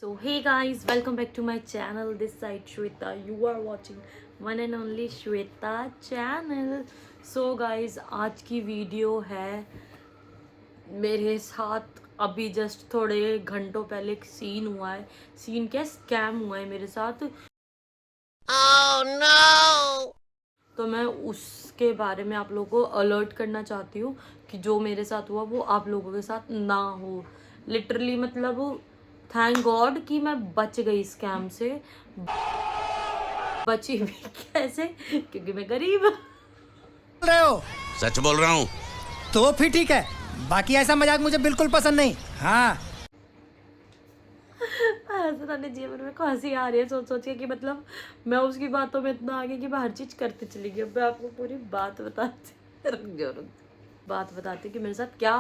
So hey guys, welcome back to my channel. This side Shweta. You are watching one and only Shweta channel. So guys, आज की video है मेरे साथ अभी just थोड़े घंटों पहले एक सीन हुआ है। सीन क्या, स्कैम हुआ है मेरे साथ। Oh no! तो मैं उसके बारे में आप लोगों को अलर्ट करना चाहती हूँ कि जो मेरे साथ हुआ वो आप लोगों के साथ ना हो। लिटरली मतलब थैंक गॉड कि मैं बच गई स्कैम से। बची भी कैसे, क्योंकि मैं गरीब रहे हो। सच बोल रहा हूँ। तो फिर ठीक है, बाकी ऐसा मजाक मुझे बिल्कुल पसंद नहीं। हाँ, ने जीवन में को हंसी आ रही है सोच सोच के कि मतलब मैं उसकी बातों में इतना आगे कि मैं हर चीज करते चली गई। अब मैं आपको पूरी बात बताती बात बताती कि मेरे साथ क्या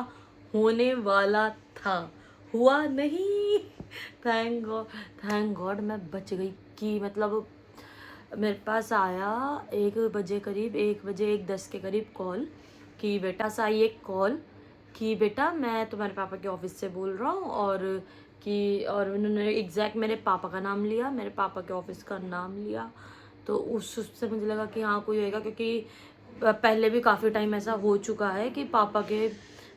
होने वाला था, हुआ नहीं। थैंक गॉड मैं बच गई। कि मतलब मेरे पास आया 1 बजे करीब, 1 बजे 1:10 के करीब कॉल कि बेटा सा आई एक कॉल कि बेटा मैं तुम्हारे पापा के ऑफिस से बोल रहा हूँ। और उन्होंने एग्जैक्ट मेरे पापा का नाम लिया, मेरे पापा के ऑफिस का नाम लिया। तो उससे मुझे लगा कि हाँ कोई होएगा, क्योंकि पहले भी काफ़ी टाइम ऐसा हो चुका है कि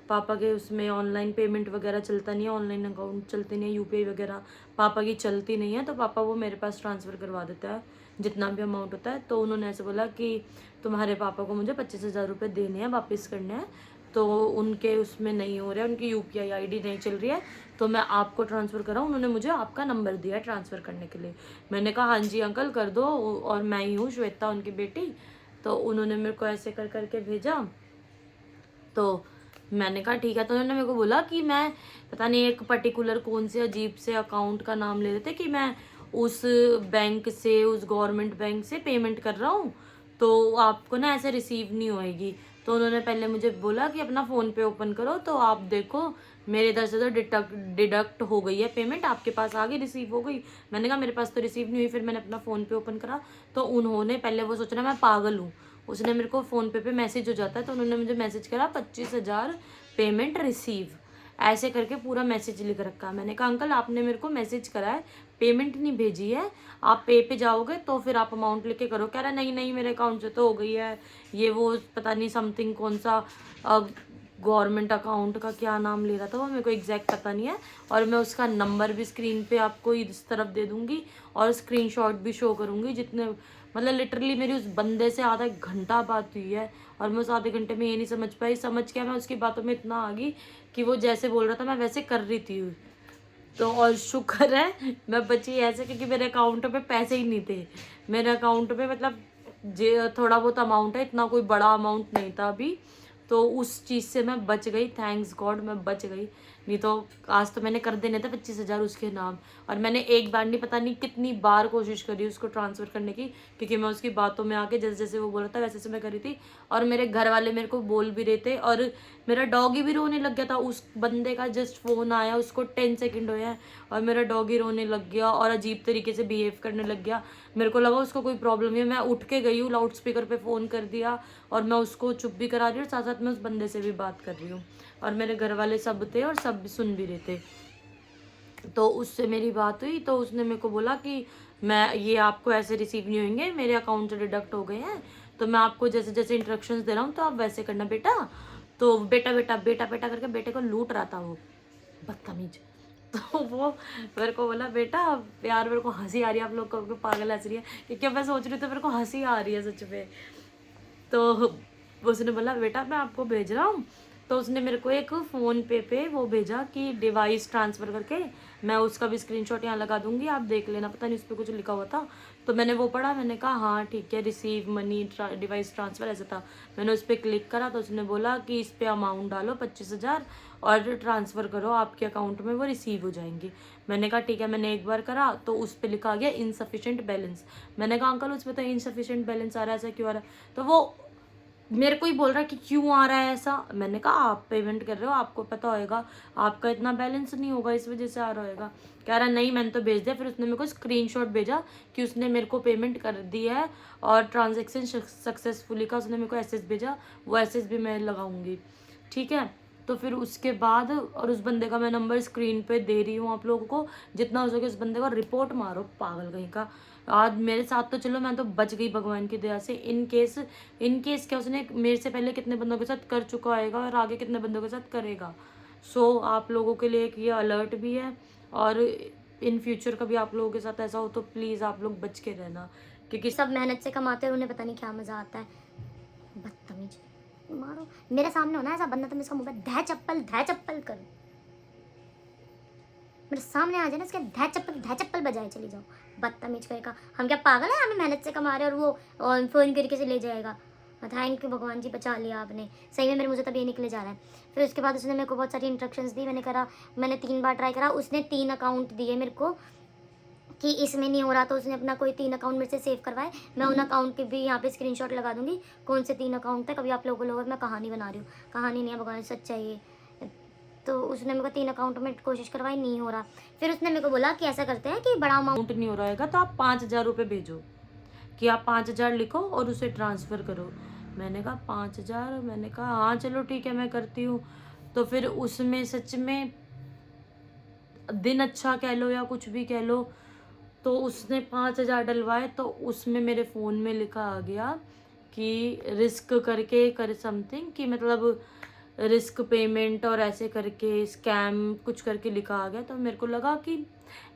पापा के उसमें ऑनलाइन पेमेंट वगैरह चलता नहीं है, ऑनलाइन अकाउंट चलते नहीं है, यूपीआई वगैरह पापा की चलती नहीं है। तो पापा वो मेरे पास ट्रांसफ़र करवा देता है जितना भी अमाउंट होता है। तो उन्होंने ऐसे बोला कि तुम्हारे पापा को मुझे 25,000 रुपये देने हैं, वापस करने हैं। तो उनके उसमें नहीं हो रहा है, उनकी यूपीआई आईडी नहीं चल रही है, तो मैं आपको ट्रांसफ़र कराऊँ। उन्होंने मुझे आपका नंबर दिया ट्रांसफ़र करने के लिए। मैंने कहा हाँ जी अंकल कर दो, और मैं ही हूँ श्वेता उनकी बेटी। तो उन्होंने मेरे को ऐसे कर करके भेजा। तो मैंने कहा ठीक है। तो उन्होंने मेरे को बोला कि मैं पता नहीं एक पर्टिकुलर कौन से अजीब से अकाउंट का नाम ले लेते कि मैं उस बैंक से, उस गवर्नमेंट बैंक से पेमेंट कर रहा हूँ, तो आपको ना ऐसे रिसीव नहीं होएगी। तो उन्होंने पहले मुझे बोला कि अपना फ़ोन पे ओपन करो, तो आप देखो मेरे इधर से तो डिडक्ट हो गई है पेमेंट, आपके पास आ गई, रिसीव हो गई। मैंने कहा मेरे पास तो रिसीव नहीं हुई। फिर मैंने अपना फ़ोन पे ओपन करा, तो उन्होंने पहले वो सोच रहा मैं पागल हूँ, उसने मेरे को फ़ोन पे मैसेज हो जाता है, तो उन्होंने मुझे मैसेज करा 25,000 पेमेंट रिसीव, ऐसे करके पूरा मैसेज लिख रखा। मैंने कहा अंकल आपने मेरे को मैसेज करा है, पेमेंट नहीं भेजी है, आप पे जाओगे तो फिर आप अमाउंट लेके करो। कह रहा नहीं नहीं मेरे अकाउंट से तो हो गई है, ये वो पता नहीं समथिंग कौन सा गवर्नमेंट अकाउंट का क्या नाम ले रहा था, वो मेरे को एग्जैक्ट पता नहीं है। और मैं उसका नंबर भी स्क्रीन पे आपको इस तरफ दे दूंगी और स्क्रीनशॉट भी शो करूंगी। जितने मतलब लिटरली मेरी उस बंदे से आधा 1 घंटा बात हुई है, और मैं उस आधे घंटे में ये नहीं समझ पाई, समझ क्या मैं उसकी बातों में इतना आ गई कि वो जैसे बोल रहा था मैं वैसे कर रही थी। तो और शुक्र है मैं बची ऐसे, क्योंकि मेरे अकाउंट पे पैसे ही नहीं थे। मेरे अकाउंट पे मतलब जे थोड़ा बहुत अमाउंट है, इतना कोई बड़ा अमाउंट नहीं था अभी। तो उस चीज़ से मैं बच गई, थैंक्स गॉड मैं बच गई। नहीं तो आज तो मैंने कर देने थे 25,000 उसके नाम। और मैंने एक बार नहीं पता नहीं कितनी बार कोशिश करी उसको ट्रांसफ़र करने की, क्योंकि मैं उसकी बातों में आके जैसे जैसे वो बोल रहा था वैसे वैसे मैं करी थी। और मेरे घर वाले मेरे को बोल भी रहे थे, और मेरा डॉगी भी रोने लग गया था। उस बंदे का जस्ट फ़ोन आया, उसको 10 सेकंड हुए हैं और मेरा डॉगी रोने लग गया और अजीब तरीके से बिहेव करने लग गया। मेरे को लगा उसको कोई प्रॉब्लम है, मैं उठ के गई हूँ, लाउड स्पीकर पे फ़ोन कर दिया और मैं उसको चुप भी करा रही हूँ, साथ साथ मैं उस बंदे से भी बात कर रही हूँ। और मेरे घर वाले सब थे और सब सुन भी रहे थे। तो उससे मेरी बात हुई, तो उसने मेरे को बोला कि मैं ये आपको ऐसे रिसीव नहीं होंगे, मेरे अकाउंट से डिडक्ट हो गए हैं, तो मैं आपको जैसे जैसे इंस्ट्रक्शंस दे रहा हूँ तो आप वैसे करना बेटा। तो बेटा बेटा बेटा बेटा करके बेटे को लूट रहा था वो बदतमीज। तो वो मेरे को बोला बेटा यार मेरे को हंसी आ रही है, आप लोग को पागल हंस रही है, क्योंकि मैं सोच रही तो मेरे को हंसी आ रही है सच में। तो उसने बोला बेटा मैं आपको भेज रहा हूँ। तो उसने मेरे को एक फ़ोन पे वो भेजा कि डिवाइस ट्रांसफ़र करके, मैं उसका भी स्क्रीनशॉट यहाँ लगा दूंगी, आप देख लेना। पता नहीं उस पर कुछ लिखा हुआ था, तो मैंने वो पढ़ा, मैंने कहा हाँ ठीक है, रिसीव मनी डिवाइस ट्रांसफ़र ऐसा था। मैंने उस पर क्लिक करा, तो उसने बोला कि इस पर अमाउंट डालो 25,000 और ट्रांसफ़र करो आपके अकाउंट में, वो रिसीव हो जाएंगी। मैंने कहा ठीक है। मैंने एक बार करा तो उस पर लिखा गया इनसफिशेंट बैलेंस। मैंने कहा अंकल उस पर तो इनसफिशेंट बैलेंस आ रहा है, ऐसा क्यों आ रहा है? तो वो मेरे को ही बोल रहा है कि क्यों आ रहा है ऐसा। मैंने कहा आप पेमेंट कर रहे हो, आपको पता होएगा, आपका इतना बैलेंस नहीं होगा, इस वजह से आ रहा होएगा। कह रहा नहीं मैंने तो भेज दिया। फिर उसने मेरे को स्क्रीनशॉट भेजा कि उसने मेरे को पेमेंट कर दी है और ट्रांजेक्शन सक्सेसफुली का उसने मेरे को एसएस भेजा, वो एसएस भी मैं लगाऊंगी, ठीक है। तो फिर उसके बाद और उस बंदे का मैं नंबर स्क्रीन पे दे रही हूँ आप लोगों को, जितना हो सके उस बंदे को रिपोर्ट मारो, पागल कहीं का। आज मेरे साथ तो चलो मैं तो बच गई भगवान की दया से। इन केस क्या उसने मेरे से पहले कितने बंदों के साथ कर चुका होगा और आगे कितने बंदों के साथ करेगा। सो आप लोगों के लिए एक ये अलर्ट भी है, और इन फ्यूचर कभी आप लोगों के साथ ऐसा हो तो प्लीज़ आप लोग बच के रहना, क्योंकि सब मेहनत से कमाते हैं, उन्हें पता नहीं क्या मज़ा आता है। बदतमीज, मारो मेरे सामने होना ऐसा बंदा तो मैं इसका मुंह पे धा चप्पल करूं। मेरे सामने आ जाए ना, इसके धा चप्पल बजाए चली जाओ। बदतमीज करेगा, हम क्या पागल है? हमें मेहनत से कमा रहे और वो फ़ोन करके से ले जाएगा। थैंक यू भगवान जी, बचा लिया आपने सही में। मेरे मुझे तब ये निकले जा रहा है। फिर उसके बाद उसने मेरे को बहुत सारी इंस्ट्रक्शंस दी। मैंने 3 बार ट्राई करा। उसने 3 अकाउंट दिए मेरे को कि इसमें नहीं हो रहा, तो उसने अपना कोई 3 अकाउंट मेरे से सेव करवाए। मैं उन अकाउंट के भी यहाँ पे स्क्रीनशॉट लगा दूंगी कौन से 3 अकाउंट थे। कभी आप लोगों को मैं कहानी बना रही हूँ, कहानी नहीं है भगवान, सच्चा ये। तो उसने मेरे को 3 अकाउंट में कोशिश करवाई, नहीं हो रहा। फिर उसने मेरे को बोला कि ऐसा करते हैं कि बड़ा अमाउंट नहीं हो रहेगा तो आप 5,000 रुपये भेजो, कि आप 5,000 लिखो और उसे ट्रांसफ़र करो। मैंने कहा 5,000, मैंने कहा हाँ चलो ठीक है मैं करती हूँ। तो फिर उसमें सच में दिन अच्छा कह लो या कुछ भी कह लो, तो उसने 5,000 डलवाए। तो उसमें मेरे फ़ोन में लिखा आ गया कि रिस्क करके कर समथिंग, कि मतलब रिस्क पेमेंट और ऐसे करके स्कैम कुछ करके लिखा आ गया। तो मेरे को लगा कि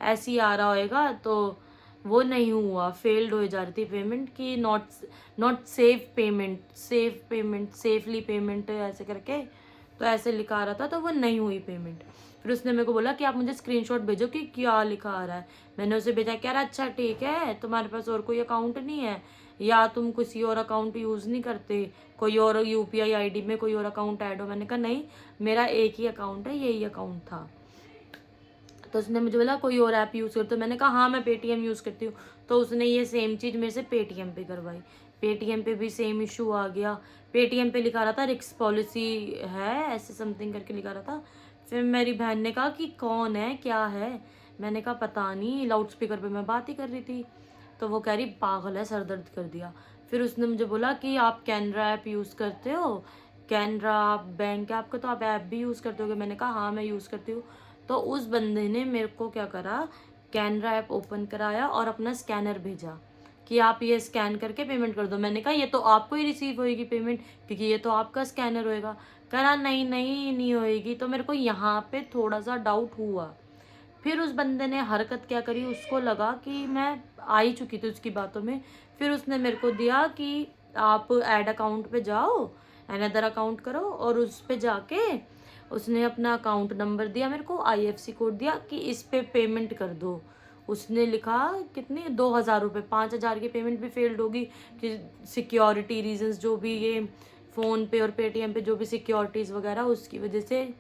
ऐसे ही आ रहा होएगा, तो वो नहीं हुआ, फेल्ड हो जा रही थी पेमेंट, कि नॉट सेफली पेमेंट ऐसे करके, तो ऐसे लिखा आ रहा था, तो वो नहीं हुई पेमेंट। फिर उसने मेरे को बोला कि आप मुझे स्क्रीनशॉट भेजो कि क्या लिखा आ रहा है। मैंने उसे भेजा, कह रहा अच्छा ठीक है, तुम्हारे पास और कोई अकाउंट नहीं है या तुम किसी और अकाउंट यूज़ नहीं करते, कोई और UPI ID में कोई और अकाउंट ऐड हो। मैंने कहा नहीं, मेरा एक ही अकाउंट है, यही अकाउंट था। तो उसने मुझे बोला कोई और ऐप यूज़ करते हो। मैंने कहा हाँ मैं पेटीएम यूज़ करती हूँ। तो उसने ये सेम चीज़ मेरे से पेटीएम पे करवाई। पेटीएम पे भी सेम इशू आ गया। पेटीएम पे लिखा रहा था रिस्क पॉलिसी है, ऐसे समथिंग करके लिखा रहा था। फिर मेरी बहन ने कहा कि कौन है, क्या है। मैंने कहा पता नहीं, लाउड स्पीकर पे मैं बात ही कर रही थी। तो वो कह रही पागल है, सर दर्द कर दिया। फिर उसने मुझे बोला कि आप कैनरा ऐप यूज़ करते हो, कैनरा बैंक ऐप का तो आप ऐप भी यूज़ करते होगे। मैंने कहा हाँ मैं यूज़ करती हूँ। तो उस बंदे ने मेरे को क्या करा, कैनरा ऐप ओपन कराया और अपना स्कैनर भेजा कि आप ये स्कैन करके पेमेंट कर दो। मैंने कहा ये तो आपको ही रिसीव होएगी पेमेंट, क्योंकि ये तो आपका स्कैनर होएगा। कह रहा नहीं होएगी। तो मेरे को यहाँ पे थोड़ा सा डाउट हुआ। फिर उस बंदे ने हरकत क्या करी, उसको लगा कि मैं आ ही चुकी थी उसकी बातों में। फिर उसने मेरे को दिया कि आप ऐड अकाउंट पे जाओ, अनदर अकाउंट करो, और उस पे जाके उसने अपना अकाउंट नंबर दिया मेरे को, IFSC कोड दिया कि इस पे पेमेंट कर दो। उसने लिखा कितनी 2,000 रुपये, 5,000 की पेमेंट भी फेल्ड होगी कि सिक्योरिटी रीजंस, जो भी ये फ़ोन पे और पेटीएम पे जो भी सिक्योरिटीज़ वगैरह, उसकी वजह से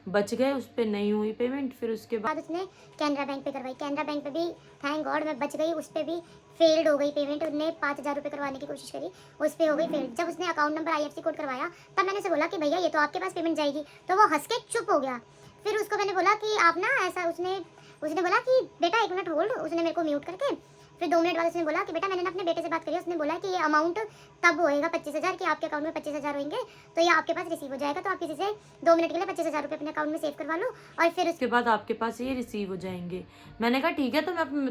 बच गए, उस पर नहीं हुई पेमेंट। फिर उसके बाद उसने कैनरा बैंक पे करवाई। कैनरा बैंक पे भी थैंक गॉड मैं बच गई, उस पर भी फेल्ड हो गई पेमेंट। उन्हें 5,000 रुपये करवाने की कोशिश करी, उस पर हो गई फेल्ड। जब उसने अकाउंट नंबर IFSC कोड करवाया तब मैंने उसे बोला कि भैया ये तो आपके पास पेमेंट जाएगी, तो वो हंस के चुप हो गया। फिर उसको मैंने बोला कि आप ना ऐसा, उसने बोला कि बेटा 1 मिनट होल्ड। उसने मेरे को म्यूट करके फिर 2 मिनट बाद उसने बोला कि बेटा मैंने ना अपने बेटे से बात करी, उसने बोला कि ये अमाउंट तब होएगा 25,000 कि आपके अकाउंट में 25,000 होंगे, तो ये आपके पास रिसीव हो जाएगा। तो आप किसी से 2 मिनट के लिए 25,000 रुपये अपने अकाउंट में सेव करवा लो और फिर उसके बाद आपके पास ये रिसीव हो जाएंगे। मैंने कहा ठीक है।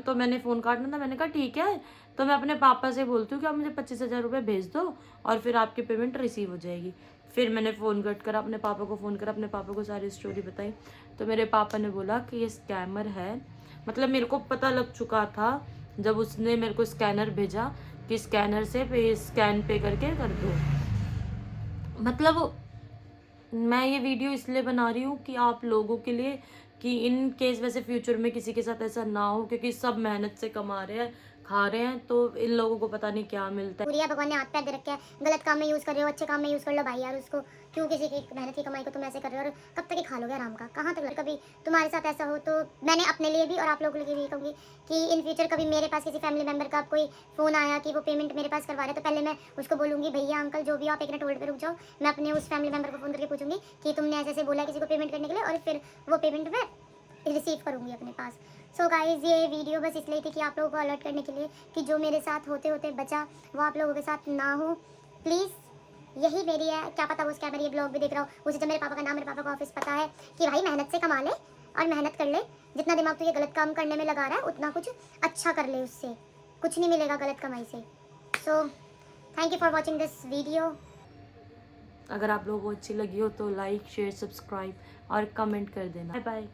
तो मैंने फ़ोन काटना था। मैंने कहा ठीक है, तो मैं अपने पापा से बोलती हूँ कि आप मुझे 25,000 रुपये भेज दो और फिर आपकी पेमेंट रिसीव हो जाएगी। फिर मैंने फ़ोन कट करा, अपने पापा को फ़ोन करा, अपने पापा को सारी स्टोरी बताई। तो मेरे पापा ने बोला कि ये स्कैमर है। मतलब मेरे को पता लग चुका था जब उसने मेरे को स्कैनर भेजा कि स्कैनर से स्कैन पे करके कर दो। मतलब मैं ये वीडियो इसलिए बना रही हूँ कि आप लोगों के लिए, कि इन केस वैसे फ्यूचर में किसी के साथ ऐसा ना हो, क्योंकि सब मेहनत से कमा रहे हैं, खा रहे हैं, तो इन लोगों को पता नहीं क्या मिलता है। पूरी भगवान ने हाथ पैर दे रखे हैं, गलत काम में यूज़ कर रहे हो, अच्छे काम में यूज़ कर लो भाई यार। उसको क्यों किसी की मेहनत की कमाई को तुम ऐसे कर रहे हो, और कब तक ही खा लोगे आराम का, कहाँ तक। कभी तुम्हारे साथ ऐसा हो तो मैंने अपने लिए भी और आप लोगों के लिए भी कहूँगी कि इन फ्यूचर कभी मेरे पास किसी फैमिली मेम्बर का कोई फ़ोन आया कि वो पेमेंट मेरे पास करवा रहे, तो पहले मैं उसको बोलूँगी भैया अंकल जो भी आप 1 मिनट होल्ड पे रुक जाओ, मैं अपने उस फैमिली मेम्बर को फ़ोन करके पूछूंगी कि तुमने ऐसे बोला किसी को पेमेंट करने के लिए, और फिर वो पेमेंट मैं रिसीव करूँगी अपने पास। सो गाइज़ ये वीडियो बस इसलिए थी कि आप लोगों को अलर्ट करने के लिए कि जो मेरे साथ होते होते बचा वो आप लोगों के साथ ना हो। प्लीज़ यही मेरी है, क्या पता वो उसका मेरी ब्लॉग भी देख रहा हो, उसे जब मेरे पापा का नाम, मेरे पापा का ऑफिस पता है कि भाई मेहनत से कमा ले और मेहनत कर ले, जितना दिमाग तू ये गलत काम करने में लगा रहा है उतना कुछ अच्छा कर ले, उससे कुछ नहीं मिलेगा गलत कमाई से। So thank you for watching this video. अगर आप लोगों को अच्छी लगी हो तो लाइक शेयर सब्सक्राइब और कमेंट कर देना। Bye bye.